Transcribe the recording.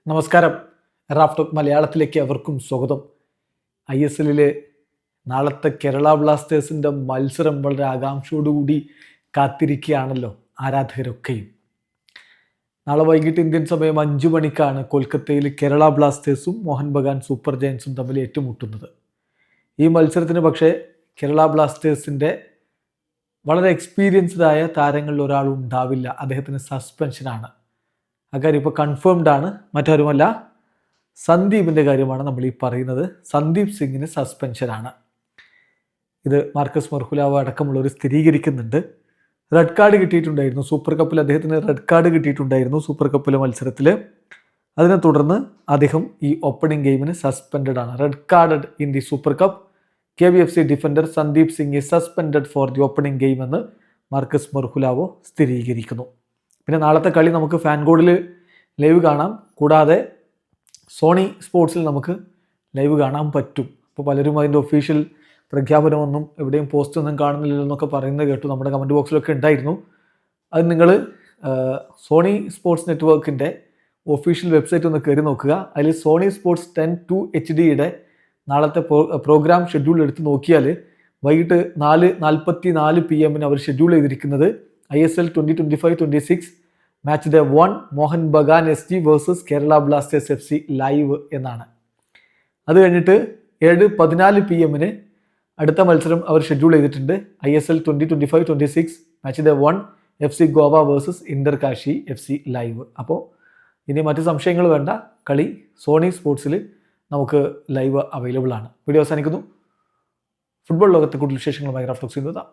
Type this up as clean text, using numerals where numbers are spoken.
നമസ്കാരം. റാഫ്റ്റോക്ക് മലയാളത്തിലേക്ക് അവർക്കും സ്വാഗതം. ISL നാളത്തെ കേരള ബ്ലാസ്റ്റേഴ്സിൻ്റെ മത്സരം വളരെ ആകാംക്ഷയോടുകൂടി കാത്തിരിക്കുകയാണല്ലോ ആരാധകരൊക്കെയും. നാളെ വൈകിട്ട് ഇന്ത്യൻ സമയം 5 മണിക്കാണ് കൊൽക്കത്തയിൽ കേരള ബ്ലാസ്റ്റേഴ്സും മോഹൻ ബഗാൻ സൂപ്പർ ജയൻസും തമ്മിൽ ഏറ്റുമുട്ടുന്നത്. ഈ മത്സരത്തിന് പക്ഷേ കേരള ബ്ലാസ്റ്റേഴ്സിൻ്റെ വളരെ എക്സ്പീരിയൻസ്ഡ് ആയ താരങ്ങളിൽ ഒരാളുണ്ടാവില്ല. അദ്ദേഹത്തിന് സസ്പെൻഷനാണ്. അക്കാര്യം ഇപ്പോൾ കൺഫേംഡ് ആണ്. മറ്റാരുമല്ല, സന്ദീപിൻ്റെ കാര്യമാണ് നമ്മൾ ഈ പറയുന്നത്. സന്ദീപ് സിംഗിന് സസ്പെൻഷനാണ്. ഇത് മാർക്കസ് മർഹുലാവ അടക്കമുള്ളവർ സ്ഥിരീകരിക്കുന്നുണ്ട്. റെഡ് കാർഡ് കിട്ടിയിട്ടുണ്ടായിരുന്നു സൂപ്പർ കപ്പിൽ. അദ്ദേഹത്തിന് റെഡ് കാർഡ് കിട്ടിയിട്ടുണ്ടായിരുന്നു സൂപ്പർ കപ്പിലെ മത്സരത്തിൽ. അതിനെ തുടർന്ന് അദ്ദേഹം ഈ ഓപ്പണിംഗ് ഗെയിമിന് സസ്പെൻഡഡ് ആണ്. Red card in the super cup. KVFC defender Sandeep Singh is suspended for the opening game എന്ന് മാർക്കസ് മർഹുലാവോ സ്ഥിരീകരിക്കുന്നു. പിന്നെ നാളത്തെ കളി നമുക്ക് ഫാൻഗോഡിൽ ലൈവ് കാണാം. കൂടാതെ സോണി സ്പോർട്സിൽ നമുക്ക് ലൈവ് കാണാൻ പറ്റും. അപ്പോൾ പലരും അതിൻ്റെ ഒഫീഷ്യൽ പ്രഖ്യാപനമൊന്നും എവിടെയും പോസ്റ്റ് ഒന്നും കാണുന്നില്ലല്ലോ എന്നൊക്കെ പറയുന്നത് കേട്ടു. നമ്മുടെ കമൻറ്റ് ബോക്സിലൊക്കെ ഉണ്ടായിരുന്നു. അത് നിങ്ങൾ സോണി സ്പോർട്സ് നെറ്റ്വർക്കിൻ്റെ ഒഫീഷ്യൽ വെബ്സൈറ്റ് ഒന്ന് കയറി നോക്കുക. അതിൽ സോണി സ്പോർട്സ് 10 HDയുടെ നാളത്തെ പ്രോഗ്രാം ഷെഡ്യൂൾ എടുത്ത് നോക്കിയാൽ വൈകിട്ട് 4:44 PM അവർ ഷെഡ്യൂൾ ചെയ്തിരിക്കുന്നത് ISL 2025-26 match day 1 Mohan Bagan SG versus Kerala Blasters FC live എന്നാണ്. അത് കഴിഞ്ഞിട്ട് 7:14 PM അടുത്ത മത്സരം അവർ ഷെഡ്യൂൾ ചെയ്തിട്ടുണ്ട്. ISL 2025-26 match day 1 FC Goa versus Inter Kashi FC live. അപ്പോൾ ഇനി മറ്റ് സംശയങ്ങൾ വേണ്ട. കളി സോണി സ്പോർട്സിൽ നമുക്ക് ലൈവ് അവൈലബിൾ ആണ്. വീഡിയോ അവസാനിക്കുന്നു. ഫുട്ബോൾ ലോകത്തെ കൂടുതൽ വിശേഷങ്ങളുമായി റാഫ്റ്റോക്സ് ചെയ്യുന്നതാണ്.